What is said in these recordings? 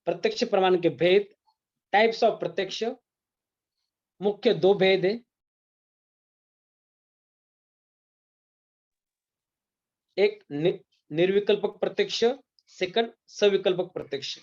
प्रत्यक्ष प्रमाण के भेद, टाइप्स ऑफ प्रत्यक्ष, मुख्य दो भेद है। एक निर्विकल्पक प्रत्यक्ष, सेकंड सविकल्पक प्रत्यक्ष।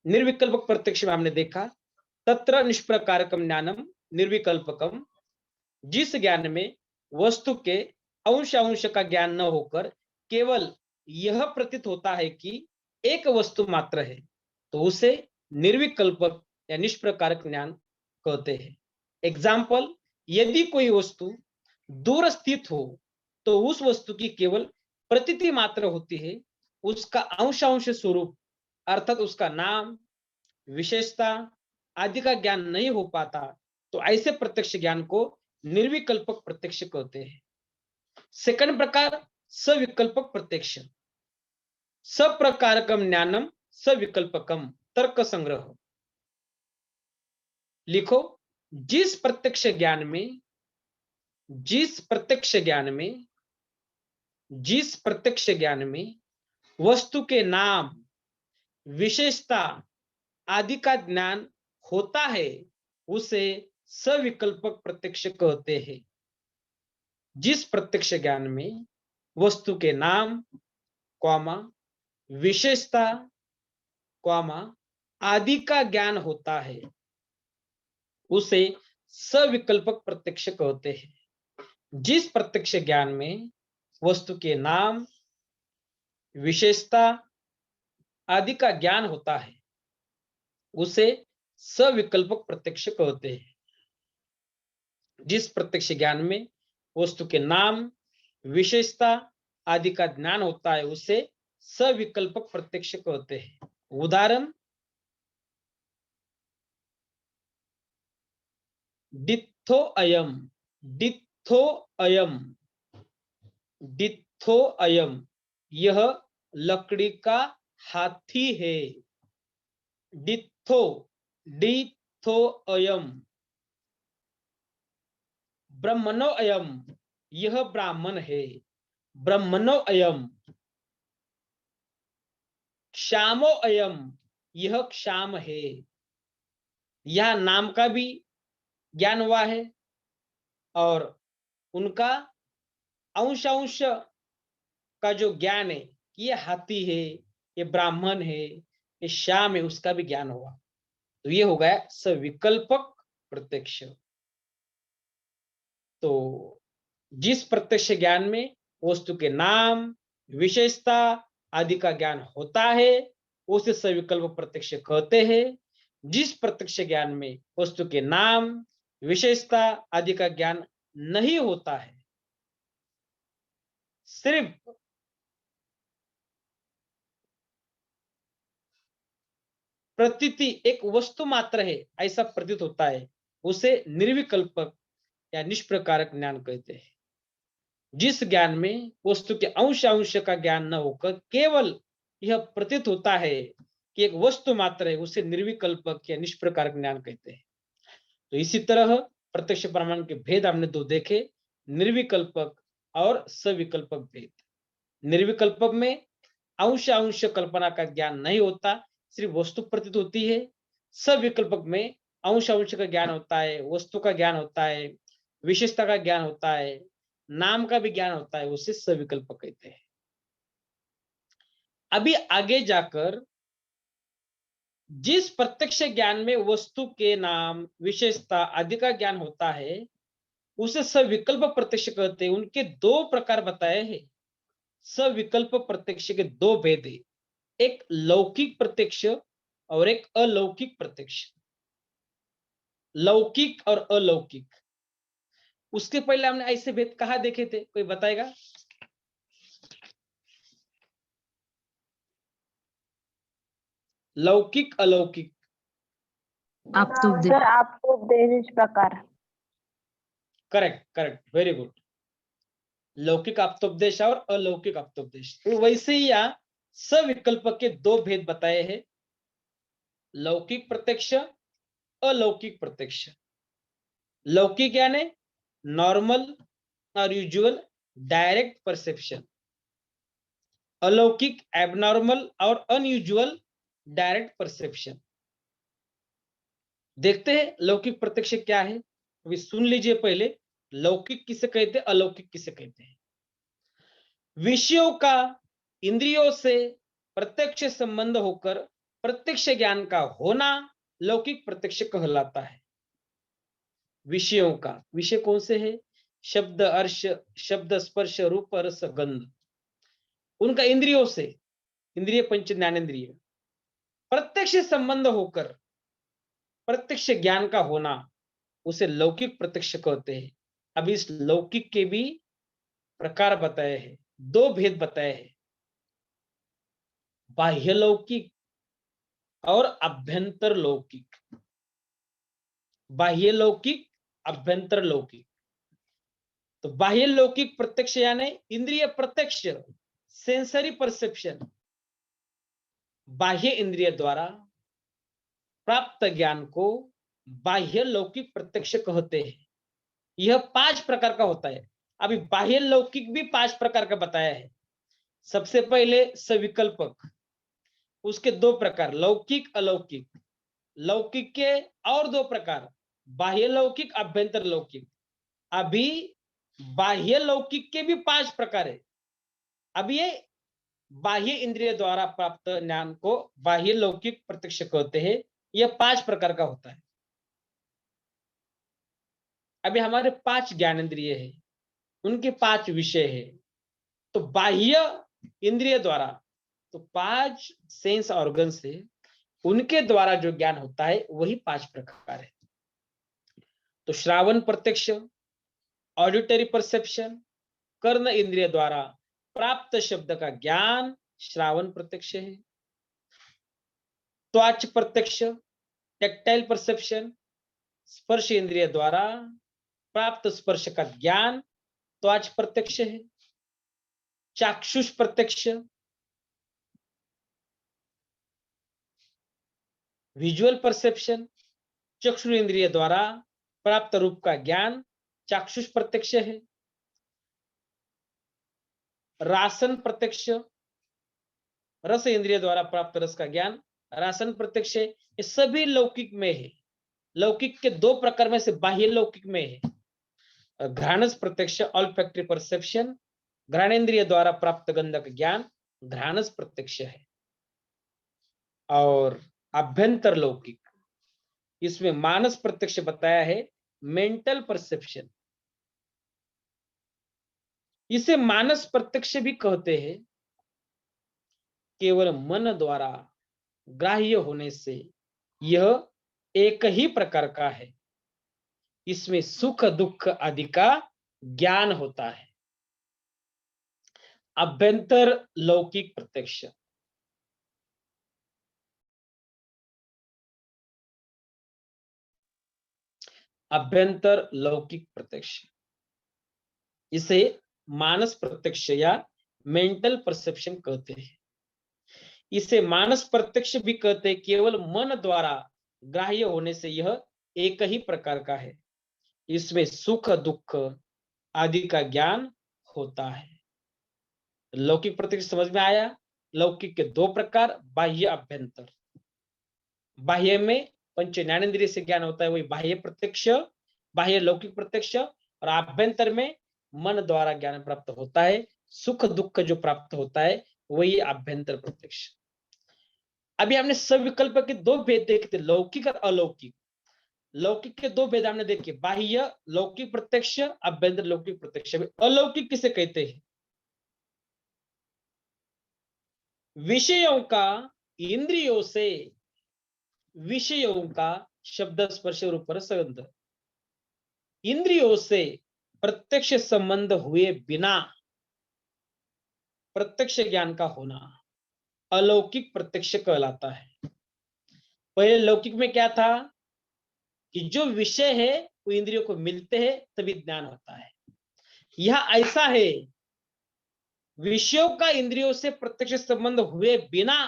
निर्विकल्पक प्रत्यक्ष में हमने देखा तत्र निष्प्रकारकम ज्ञानम निर्विकल्पकम, जिस ज्ञान में वस्तु के अंश अंश का ज्ञान न होकर केवल यह प्रतीत होता है कि एक वस्तु मात्र है, तो उसे निर्विकल्पक या निष्प्रकारक ज्ञान कहते हैं। एग्जाम्पल, यदि कोई वस्तु दूर स्थित हो तो उस वस्तु की केवल प्रतीति मात्र होती है, उसका अंश अंश स्वरूप अर्थात उसका नाम, विशेषता आदि का ज्ञान नहीं हो पाता, तो ऐसे प्रत्यक्ष ज्ञान को निर्विकल्पक प्रत्यक्ष कहते हैं। सेकंड प्रकार सविकल्पक प्रत्यक्ष। सप्रकारकम ज्ञानम सविकल्पकम, तर्क संग्रह। लिखो, जिस प्रत्यक्ष ज्ञान में वस्तु के नाम, विशेषता आदि का ज्ञान होता है, उसे सविकल्पक प्रत्यक्ष कहते हैं। जिस प्रत्यक्ष ज्ञान में वस्तु के नाम, विशेषता, आदि का ज्ञान होता है, उसे सविकल्पक प्रत्यक्ष कहते हैं। जिस प्रत्यक्ष ज्ञान में वस्तु के नाम, विशेषता आदि का ज्ञान होता है, उसे सविकल्पक प्रत्यक्ष कहते हैं। जिस प्रत्यक्ष ज्ञान में वस्तु के नाम, विशेषता आदि का ज्ञान होता है, उसे सविकल्पक प्रत्यक्ष कहते हैं। उदाहरण, डित्थो अयम, यह लकड़ी का हाथी है। डित्थो अयम। ब्रह्मणो अयम, यह ब्राह्मण है। ब्रह्मणो अयम। क्षामो अयम, यह क्षाम है। यह नाम का भी ज्ञान हुआ है और उनका अंश अंश का जो ज्ञान है, ये हाथी है, ये ब्राह्मण है, ये श्याम है, उसका भी ज्ञान हुआ। तो ये हो गया सविकल्पक प्रत्यक्ष। तो जिस प्रत्यक्ष ज्ञान में वस्तु के नाम, विशेषता आदि का ज्ञान होता है, उसे सविकल्प प्रत्यक्ष कहते हैं। जिस प्रत्यक्ष ज्ञान में वस्तु के नाम, विशेषता आदि का ज्ञान नहीं होता है, सिर्फ प्रतीति एक वस्तु मात्र है ऐसा प्रतीत होता है, उसे निर्विकल्पक या निष्प्रकारक ज्ञान कहते हैं। जिस ज्ञान में वस्तु के अंश अंश का ज्ञान न होकर केवल यह प्रतीत होता है कि एक वस्तु मात्र है, उसे निर्विकल्पक या निष्प्रकारक ज्ञान कहते हैं। तो इसी तरह प्रत्यक्ष प्रमाण के भेद हमने दो देखे, निर्विकल्पक और सविकल्पक भेद। निर्विकल्पक में अंश अंश कल्पना का ज्ञान नहीं होता, सिर्फ वस्तु प्रतीत होती है। सविकल्पक में अंश अंश का ज्ञान होता है, वस्तु का ज्ञान होता है, विशेषता का ज्ञान होता है, नाम का भी ज्ञान होता है, उसे सविकल्पक कहते हैं। अभी आगे जाकर जिस प्रत्यक्ष ज्ञान में वस्तु के नाम, विशेषता आदि का ज्ञान होता है, उसे सविकल्प प्रत्यक्ष कहते हैं। उनके दो प्रकार बताए हैं। सविकल्प प्रत्यक्ष के दो भेद है, एक लौकिक प्रत्यक्ष और एक अलौकिक प्रत्यक्ष। लौकिक और अलौकिक, उसके पहले हमने ऐसे भेद कहाँ देखे थे, कोई बताएगा? लौकिक अलौकिक। सर आपको उपदेश प्रकार। Correct correct, very good. लौकिक आप्तोपदेश और अलौकिक आप्तोपदेश। तो वैसे ही यहाँ सविकल्प के दो भेद बताए हैं, लौकिक प्रत्यक्ष, अलौकिक प्रत्यक्ष। लौकिक यानी नॉर्मल और यूजुअल डायरेक्ट परसेप्शन, अलौकिक एबनॉर्मल और अनयूजुअल डायरेक्ट परसेप्शन। देखते हैं लौकिक प्रत्यक्ष क्या है। अभी सुन लीजिए पहले, लौकिक किसे कहते हैं, अलौकिक किसे कहते हैं। विषयों का इंद्रियों से प्रत्यक्ष संबंध होकर प्रत्यक्ष ज्ञान का होना लौकिक प्रत्यक्ष कहलाता है। विषयों का, विषय कौन से है, शब्द अर्श, शब्द स्पर्श रूप रस गंध, उनका इंद्रियों से, इंद्रिय पंच ज्ञानेन्द्रिय, प्रत्यक्ष संबंध होकर प्रत्यक्ष ज्ञान का होना उसे लौकिक प्रत्यक्ष कहते हैं। अब इस लौकिक के भी प्रकार बताए हैं, दो भेद बताए हैं, बाह्य लौकिक और अभ्यंतर लौकिक। बाह्य लौकिक, अभ्यंतर लौकिक। तो बाह्य लौकिक प्रत्यक्ष यानी इंद्रिय प्रत्यक्ष, सेंसरी परसेप्शन, बाह्य इंद्रिय द्वारा प्राप्त ज्ञान को बाह्य लौकिक प्रत्यक्ष कहते हैं। यह 5 प्रकार का होता है। अभी बाह्य लौकिक भी 5 प्रकार का बताया है। सबसे पहले सविकल्पक, उसके 2 प्रकार, लौकिक अलौकिक। लौकिक के और 2 प्रकार, बाह्य लौकिक, अभ्यंतर लौकिक। अभी बाह्य लौकिक के भी 5 प्रकार है। अब ये बाह्य इंद्रिय द्वारा प्राप्त ज्ञान को बाह्य लौकिक प्रत्यक्ष कहते हैं। यह 5 प्रकार का होता है। अभी हमारे 5 ज्ञानेंद्रिय है, उनके 5 विषय है। तो बाह्य इंद्रिय द्वारा, तो 5 सेंस ऑर्गन से उनके द्वारा जो ज्ञान होता है वही 5 प्रकार है। तो श्रावण प्रत्यक्ष, ऑडिटरी परसेप्शन, कर्ण इंद्रिय द्वारा प्राप्त शब्द का ज्ञान श्रावण प्रत्यक्ष है। त्वच प्रत्यक्ष, टेक्टाइल परसेप्शन, स्पर्श इंद्रिय द्वारा प्राप्त स्पर्श का ज्ञान त्वच प्रत्यक्ष है। चाक्षुष प्रत्यक्ष, विजुअल परसेप्शन, चक्षु इंद्रिय द्वारा प्राप्त रूप का ज्ञान चाक्षुष प्रत्यक्ष है। रासन प्रत्यक्ष, रस इंद्रिय द्वारा प्राप्त रस का ज्ञान रासन प्रत्यक्ष है। ये सभी लौकिक में है। लौकिक के 2 प्रकार में से बाह्य लौकिक में है घ्राणस प्रत्यक्ष, ऑल्फैक्टरी परसेप्शन, घ्राणेन्द्रिय द्वारा प्राप्त गंधक ज्ञान घ्राणस प्रत्यक्ष है। और अभ्यंतर लौकिक, इसमें मानस प्रत्यक्ष बताया है, मेंटल परसेप्शन। इसे मानस प्रत्यक्ष भी कहते हैं। केवल मन द्वारा ग्राह्य होने से यह एक ही प्रकार का है। इसमें सुख दुख आदि का ज्ञान होता है। अभ्यंतर लौकिक प्रत्यक्ष, अभ्यंतर लौकिक प्रत्यक्ष, इसे मानस प्रत्यक्ष या मेंटल परसेप्शन कहते हैं। इसे मानस प्रत्यक्ष भी कहते हैं। केवल मन द्वारा ग्राह्य होने से यह एक ही प्रकार का है। इसमें सुख दुख आदि का ज्ञान होता है। लौकिक प्रत्यक्ष समझ में आया। लौकिक के 2 प्रकार, बाह्य अभ्यंतर। बाह्य में पंच ज्ञानेन्द्रिय से ज्ञान होता है, वही बाह्य प्रत्यक्ष, बाह्य लौकिक प्रत्यक्ष। और आभ्यंतर में मन द्वारा ज्ञान प्राप्त होता है, सुख दुख जो प्राप्त होता है वही आभ्यंतर प्रत्यक्ष। अभी हमने सविकल्प के 2 भेद देखे थे, लौकिक और अलौकिक। लौकिक के 2 भेद हमने देखे, बाह्य लौकिक प्रत्यक्ष, अभ्यंतर लौकिक प्रत्यक्ष। अलौकिक किसे कहते हैं, विषयों का इंद्रियों से, विषयों का शब्द स्पर्श रूप रस गंध, इंद्रियों से प्रत्यक्ष संबंध हुए बिना प्रत्यक्ष ज्ञान का होना अलौकिक प्रत्यक्ष कहलाता है। पहले लौकिक में क्या था कि जो विषय है वो इंद्रियों को मिलते हैं तभी ज्ञान होता है। यह ऐसा है, विषयों का इंद्रियों से प्रत्यक्ष संबंध हुए बिना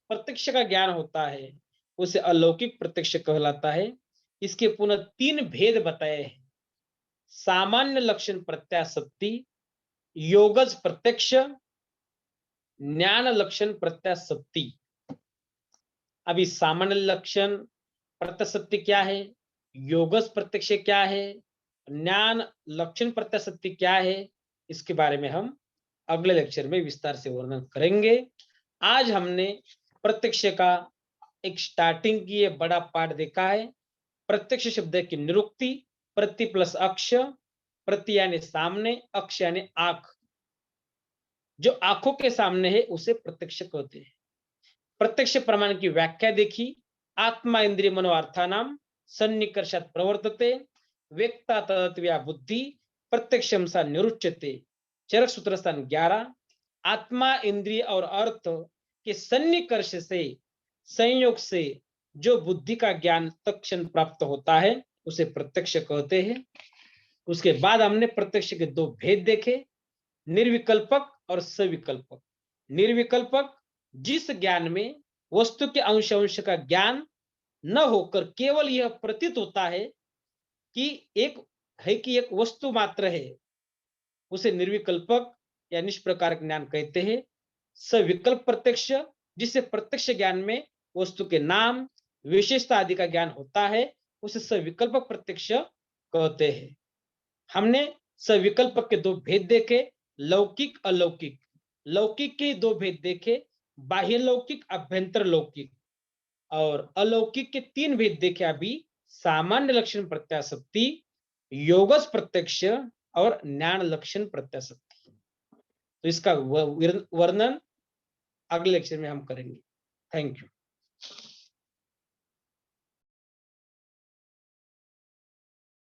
प्रत्यक्ष का ज्ञान होता है, उसे अलौकिक प्रत्यक्ष कहलाता है। इसके पुनः 3 भेद बताए हैं, सामान्य लक्षण प्रत्याशक्ति, योगज प्रत्यक्ष, ज्ञान लक्षण प्रत्याशक्ति। अभी सामान्य लक्षण प्रत्यय क्या है, योगज प्रत्यक्ष क्या है, ज्ञान लक्षण प्रत्यय क्या है, इसके बारे में हम अगले लेक्चर में विस्तार से वर्णन करेंगे। आज हमने प्रत्यक्ष का एक स्टार्टिंग की ये बड़ा पाठ देखा है। प्रत्यक्ष शब्द की निरुक्ति, प्रति प्लस अक्ष, प्रति यानी सामने, अक्ष यानी आंख, जो आंखों के सामने है उसे प्रत्यक्ष कहते हैं। प्रत्यक्ष प्रमाण की व्याख्या देखी, आत्मा इंद्रिय मनो अर्थानाम सन्निकर्षात् प्रवर्तते, व्यक्ता तदत्व्या बुद्धि प्रत्यक्षम सा निरुच्यते। चरक सूत्र स्थान 11। आत्मा इंद्रिय और अर्थ के सन्निकर्ष से, संयोग से जो बुद्धि का ज्ञान तत्क्षण प्राप्त होता है उसे प्रत्यक्ष कहते हैं। उसके बाद हमने प्रत्यक्ष के दो भेद देखे, निर्विकल्पक और सविकल्पक। निर्विकल्पक जिस ज्ञान में वस्तु के अंश अंश का ज्ञान न होकर केवल यह प्रतीत होता है कि एक वस्तु मात्र है, उसे निर्विकल्पक या निष्प्रकारक ज्ञान कहते हैं। सविकल्प प्रत्यक्ष, जिससे प्रत्यक्ष ज्ञान में वस्तु के नाम विशेषता आदि का ज्ञान होता है, उसे सविकल्पक प्रत्यक्ष कहते हैं। हमने सविकल्पक के दो भेद देखे, लौकिक अलौकिक। लौकिक के दो भेद देखे, बाह्य लौकिक, अभ्यंतर लौकिक, और अलौकिक के तीन भेद देखे अभी, सामान्य लक्षण प्रत्याशक्ति, योगज प्रत्यक्ष और ज्ञान लक्षण प्रत्याशक्ति। तो इसका वर्णन अगले लेक्चर में हम करेंगे। Thank you.